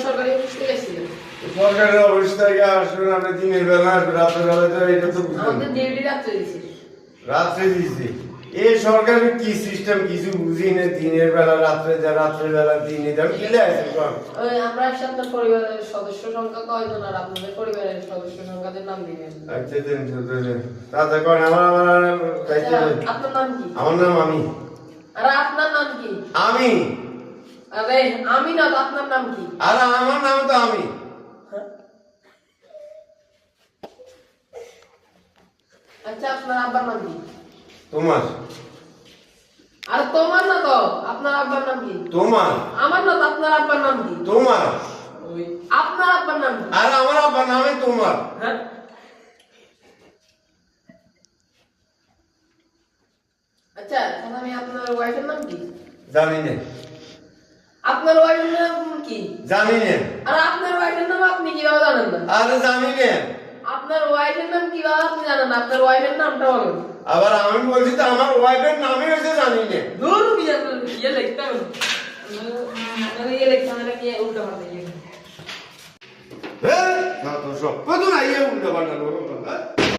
সরকারি অফিস থেকে এসেছিলেন। সরকারি অফিস থেকে আসবেন আপনি দিনের বেলা আসবেন, রাতের বেলা তো এটা তো আমাদের ডিউটি রাত্রে দিছি। রাত্রে দিচ্ছি। এই সরকারের কি সিস্টেম কিছু বুঝি না, দিনের বেলা রাত্রে যা, রাত্রে বেলা দিনে যা, মিলে আছে কোন? আমরা একসাথে আপনার পরিবারের সদস্য সংখ্যা কয়জন আর আপনাদের পরিবারের সদস্য সংখ্যাদের নাম দিবেন। আচ্ছা দেন তাতে কোন আমার দায়িত্ব। আপনার নাম কি? আমার নাম আমি। আর আপনার নাম কি? আমি। আরে আমি না, আপনার নাম কি? আর আমার নাম তো আমি। আচ্ছা আপনার আব্বার নাম কি? তোমার। আর তোমার না তো, আপনার আব্বার নাম কি? তোমার। আমার না তো, আপনার আব্বার নাম কি? তোমার। ওই আপনার আব্বার নাম কি? আর আমার আব্বার নামে তোমার। হ্যাঁ। আচ্ছা তাহলে আমি আপনার ওয়াইফের নাম কি? জানি না। আপনার ওয়াইফের নাম কি? জানি না। আর আপনার ওয়াইফের নাম আপনি কিভাবে জানেন না? আরে জানি না। আপনার ওয়াইফের নাম কিভাবে আপনি জানেন না? আপনার ওয়াইফের নামটা বলুন। আবার আমি বলছি তো আমার ওয়াইফের নামই হয়েছে জানি না। দূর ইয়ে লিখতে হবে। ইয়ে লিখতে হবে নাকি উল্টো পাল্টা ইয়ে? না তো সব কত না ইয়ে উল্টো পাল্টা লোক।